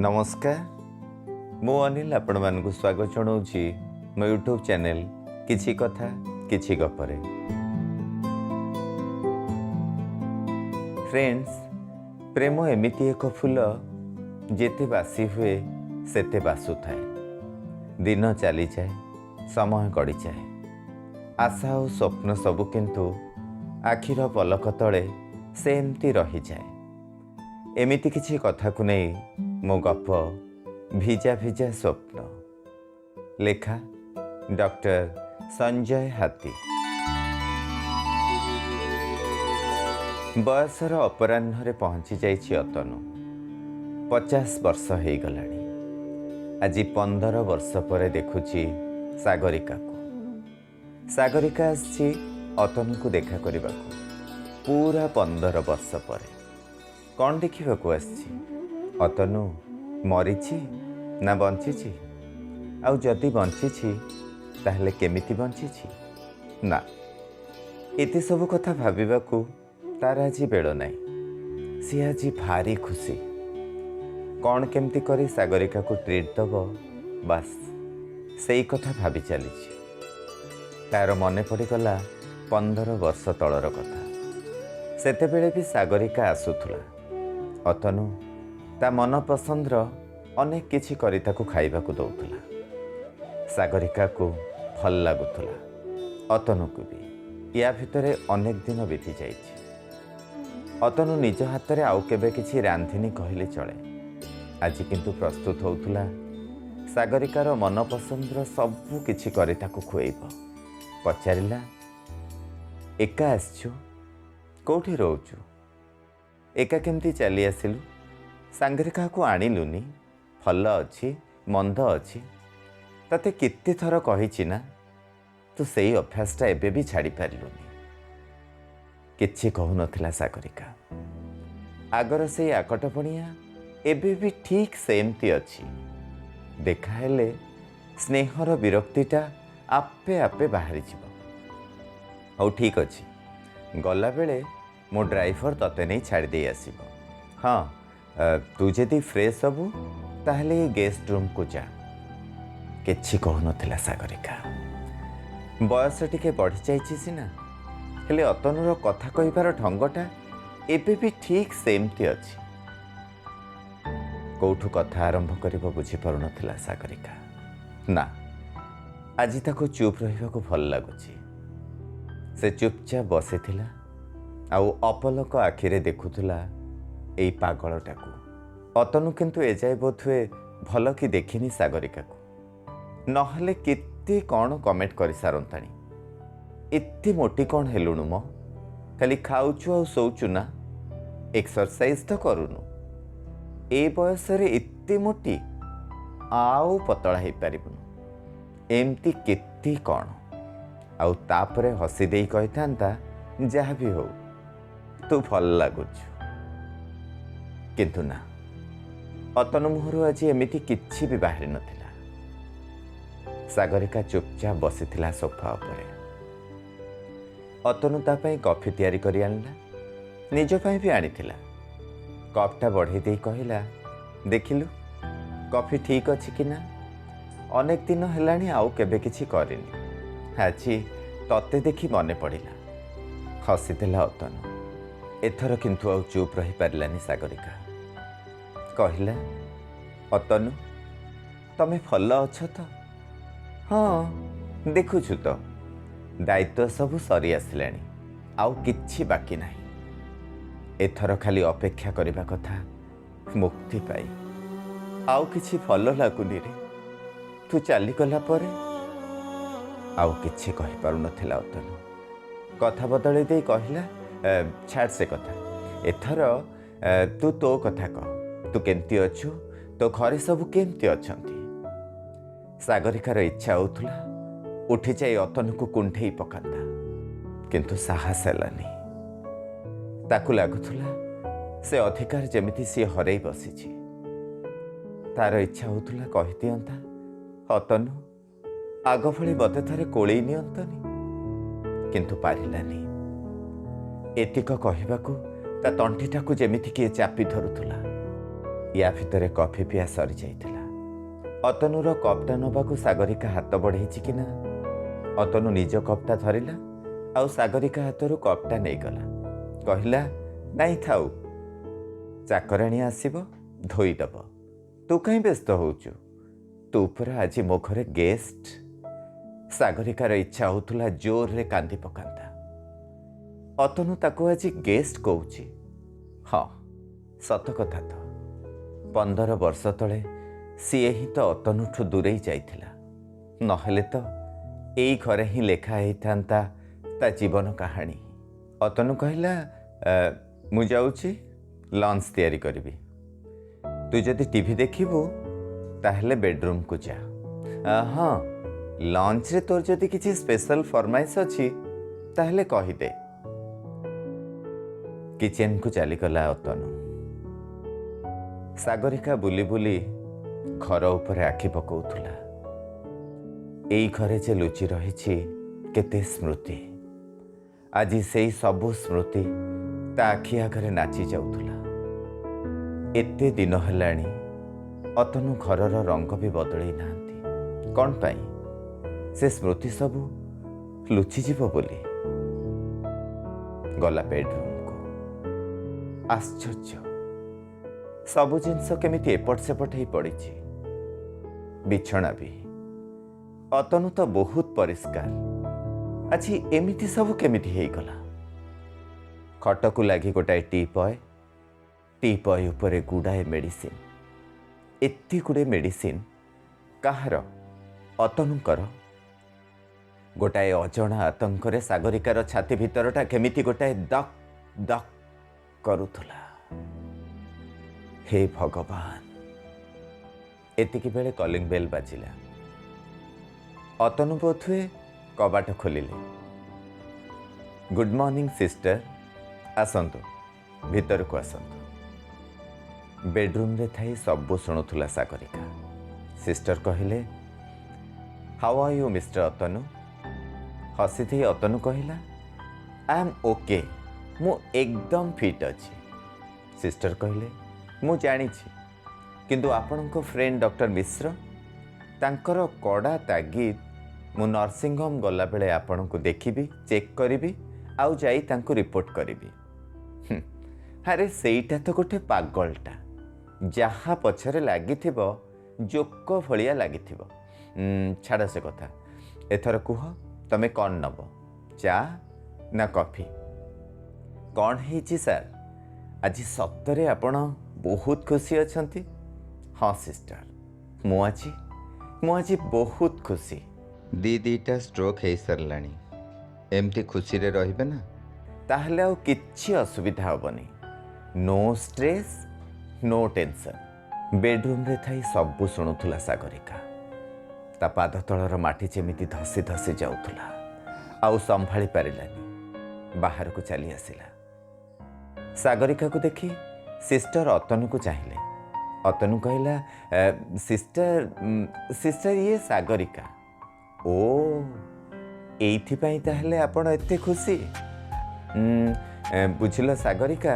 नमस्कार मु अनिल आपण मानक स्वागत जनाऊँगी मो यूट्यूब चैनल किछि कथा किछि गपरे। फ्रेंड्स, प्रेम एमिति एक फूल जेते बासी हुए सेते बासु थाए। दिन चली जाए, समय गड़ी जाए, आशा और स्वप्न सबु किंतु आखिर पलक तले सेमती रही जाए। एमिति किछि कथा को नहीं मो गप भिजा भिजा स्वप्न, लेखा डॉक्टर संजय हाथी। बयसर अपराह्न पहुंची जाइछि अतनु। 50 वर्ष हो गलानी। आज 15 वर्ष पर देखुची सागरिका को। सागरिका आछि अतनु को देखा करने पूरा 15 वर्ष पर। कौन देखा आछि? अतनु मरीछि ना बंचीछि? आउ जदि बंचीछि ताहले केमिति बंचीछि? ना, एते सब कथा भाबिबाकू तार आज बेड़ नहीं। सी आज भारी खुशी। कौन केमती करी सागरिका को ट्रीट दब, बस सेई कथा भाबी चलीछि। तार मने पड़गला 15 वर्ष तलर कथा। सेतेबेले भी सागरिका आसुथुला। अतनु ता मन पसंदर अनेक किछि करी ताकू खाइबाकू दउथुला। सागरिका को भल लागुथुला, अतनु को भी। या भितरे अनेक दिन बीती जाइछि। अतनु निज हाथ में आउ केबे किछि रांधिनी कहले चले। आज किंतु प्रस्तुत होउथुला सागरिकार मन पसंदर सबु किछि करी ताकू खुएब। पचारिला, एका आसछु? कोठी रहउछु? एका केमती चली आसिलु? सांगरे क्या आणिलुनी? भल अच्छी मंद अच्छी तते केते थर कही ना तू सेई अभ्यासटा एबे भी छाड़ी पारिलुनी। किछि कहु नथिला सागरिका। आगर से आकटपणिया एबे भी ठीक सेमती अच्छी। देखा हेले स्नेहर विरक्तिटा आपे आपे बाहरी जीव। हौ ठीक अच्छी, गला बेले मो ड्राइवर तते नहीं छाड़ी दे आसीबो। हाँ, तू जदि फ्रेश सबू ताहले गेस्ट रूम को जा। किछि कहु नथिला सागरिका। बयस टिके बढ़ी जाइछि सिना, हेले अतनुर कथा कहिबार ढंगटा एबे भी ठीक सेमती अछि। कोठु कथा आरंभ करिबो बुझी पारु नथिला सागरिका। ना, आज ताको चुप रहिबाको भल लागुछि। से चुपचाप बसिथिला आउ अपलक आखिरे देखुथुला एई पागलटाकू। अतनु किंतु एजाए बोधुए भल कि देखिनी सागरिका को। नहले केते कौन कमेंट कर सारंताणी। एते मोटी कौन हेलुणु मो? खाली खाउछु आ सोउछु ना? एक्सरसाइज तो करूनु? ए बयस रे एते मोटी आउ पतला हे पारिबुनु। एमती केते कौन? आउ तापरे हसी देई कहिथांता जहाँ भी हो तू भल लागुछु। किंतु ना, अतनु मुहरु आज एमिति किछि भी बाहरी नथिला। सागरिका चुपचाप बसिथिला सोफा उपरे। अतनु ता पई कॉफी तैयारी करी आनला, निज पई भी आनिथिला। कपटा बढ़े देई कहिला, देखिलु कॉफी ठीक अछि कि ना? अनेक दिन हेलानी आउ केबे किछि करिनी। आछि तते देखि मने पड़िला। हसीदेला अतनु। एथर किंतु आउ चुप रही पारिलानी सागरिका। कहिला, अतनु तमे भल अछ तो? हाँ, देखुछु तो दायित्व सबु सरी आसिलानी। आउ किछि बाकी नाही। एथर खाली अपेक्षा करिबा कथा मुक्ति पाई। आउ किछि भल लागुनी रे। तू चली गला परे आउ किछि कहि पारु नथिला अतनु। कथा बदली दे कहिला, छाड़ से कथा। एथर तू तो कथा कह। तू केमती अच्छु? तो घरे सबु केमती अछंती? सागरिकार इच्छा होउथुला उठी जाई अतनु को कुंठेई पकांता, किंतु साहस हेलानी। ताकू लागुथुला से अधिकार जेमिति सी हरेई बसिछि। तार इच्छा होउथुला कहि दियंता, अतनु आग भली बते थरे कोळेई नियंतनी, किंतु पारिलानी। एतिक कहिबाकू ता तंठीटाकू जेमिति किए चापी धरुथुला। या भितर कॉफी पिया सरी जाइथिला। अतनुर कपटा नबाकू सागरिका हाथ बढ़ेछि कि ना। अतनु निज कपटा धरिला आउ सागरिका हाथरू कपटा नहीं गला। कहला नहीं थाउ, चाकराणी आसीबो धोईदब, तू कहीं व्यस्त होचु, तू पुरा आज मो घरे गेस्ट। सागरिकार इच्छा होतुला जोर रे कांदी पकांता। अतनु ताको आज गेस्ट कहूची। हाँ सत कथा तो 15 वर्ष तले सीए ही तो अतनुठू दूरे जाइथिला, नहेले तो एई घरे ही लेखा होता ता जीवन कहानी। अतनु कहला मु जाउची लंच तैयारी करिबी, तू जदि टीवी देखिबू ताहले बेडरूम को जा। हाँ लंच रे तोर जदि किसी स्पेशल फरमाइश अच्छी ताहले कही दे। किचन को चली गला अतनु। सागरिका बुली बुली घर उपरे आखि पकाउथुला। एई घरे जे लुचि रहिछि केते स्मृति, आज सेई सबु स्मृति ता आखि आगरे नाची जाउथुला। एते दिन हेलाणी अतनु घरर रंग भी बदलई नांती। कौन पाई से स्मृति सबु लुचि जीव बोली। गला बेडरूम को। आश्चर्य, सबु जिनस केमिति एपट सेपट ही पड़ी। बिछना भी अतनु तो बहुत परिष्कार। अच्छी एमिति सबु केमिति हेई गला। खटकू लगी गोटाए टीपय, टीपय उपरे गुड़ाए मेडिसिन। एति गुड़े मेडिसिन काहार? अतनुकर। गोटाए अजणा आतंकरे सागरिकार छाती भितरटा केमिति गोटाए दक दक करुथुला। हे भगवान! एतिकी बेले कॉलिंग बेल बाजिला। अतनु बोधुए कबाट खोलिले। गुड मॉर्निंग सिस्टर, आसंतु भीतर को आसंतु। बेडरूम रे थाई सबु शुणुथुला सागरिका। सिस्टर कहिले हाउ आर यू मिस्टर अतनु? हसी थी अतनु कहला आई एम ओके, मु एकदम फिट अच्छी। सिस्टर कहले मु जानी किंतु आपणको फ्रेंड डॉक्टर मिश्र तांकर कड़ा तागिद मु नर्सिंग होम गला बेले आपण को देखिबी, चेक करिबी आउ जाई तांको रिपोर्ट करिबी। अरे सेईटा तो गोटे पागलटा, जहा पछरे लागिथिबो जोक भलिया लागिथिबो। छाड़ से कथा, एथर कुह तमे कौन नब, चा ना कॉफी? कौन है सर, आज सतरे आपण बहुत खुशी अछंती? हाँ सिस्टर, मु आज बहुत खुशी। दीटा स्ट्रोक है सरलाणी, एमती खुशी रे रहिबे ना ताहले आउ किछि असुविधा होबनी। No stress no tension. Bedroom रे थाई सबु शुणुथुला सागरिका। ता पाद तलर माटी जेमिति धसी धसी जाउथुला, आउ संभाली पारिलानी। बाहर को चली आसिला। सागरिका को देखी सिस्टर अतनु को चाहिए। अतनु कहला सिस्टर ये सागरिका। ओ एइथिपाई ताहले आपण एते खुशी? बुझिल सागरिका,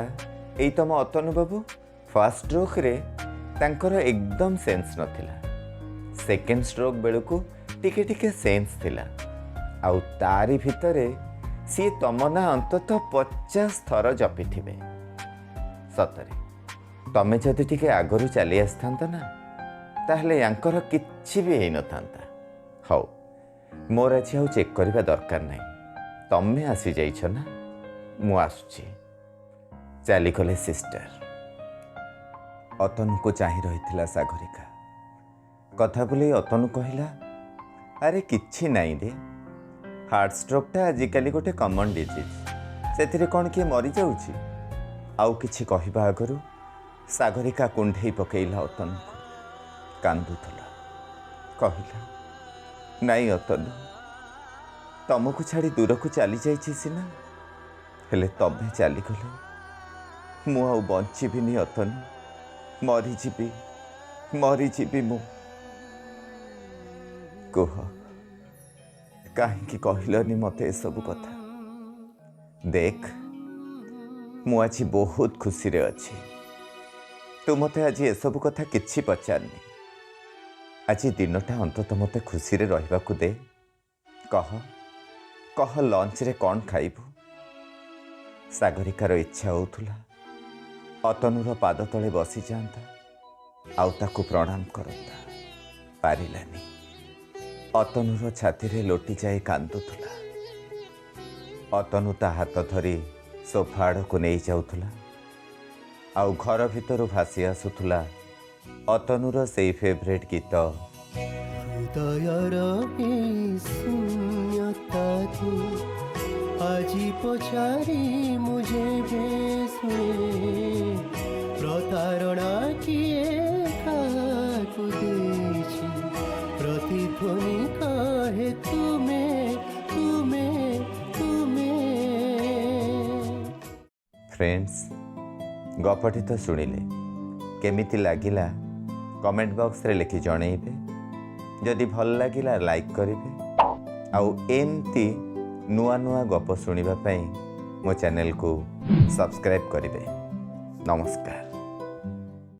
एई तम अतनु बाबू फर्स्ट स्ट्रोक रे तांकर एकदम सेंस नथिला। सेकेंड स्ट्रोक बेलू टिके टिके सेंस थिला। आउ तारी भितरे सी तम ना अंतत 50 थर जपी थिबे। सतरे तमे जदि टिके आगरू चली आसथांता ना ताहले यांकर किछि भी हेई नथांता। हौ मोर आज आउ चेक करबा दरकार नाही, तमे आसी जाइछ ना, मु आसुची। चली गले सिस्टर। अतनु को चाही रहिथिला सागरिका। कथा बोले अतनु कहला अरे किछि नाई रे, हार्ट स्ट्रोकटा आजिकाली गोटे कमन डिजीज, सेथिरे कौन किए मरी जाउची? आउ किछि कहिबा आगरू सागरिका कुंढेई पकेइला अतनु को। कांदुथला। कहला नाई अतनु, तमको छाड़ी दूर को चली जाइछि सिना, हेले तमे चली गले मु आउ बंचिबिनी अतनु, मरीजिबी मु। कह कहीं कहलनि मते सब कथा? देख मु आज बहुत खुशी रे अच्छी। तू मते आज एसबू कथा किछि पचारनी। आज दिनटा अंतत मते खुशी रे रहिबाकु दे। कह कह लंच रे कौन खाइबू? सागरिकार इच्छा होउथुला अतनुर पाद तले बसी जाता आउ ताकू प्रणाम करता, पारिलानी। अतनुर छाती रे लोटी जाए कांदुथुला। अतनु ता हाथ धरी सोफा आड़कू नहीं जाउथुला आउ घर भितर भासी आसुथुला अतनुर से फेवरेट गीत। हृदयर शून्यता थी আজি पचारी मुझे बेसुए प्रतारणा किए काकु देछि प्रतिध्वनि कहे तुम्हें तुम्हें तुम्हें। फ्रेंड्स, गपटी तो शुणिले केमिति लागिला कमेंट बॉक्स रे लिखि जणैबे। जदि भल लागिला लाइक करिवे आउ एमती नुआ नुआ गप शुणिबा पई मो चैनल को सब्सक्राइब करिवे। नमस्कार।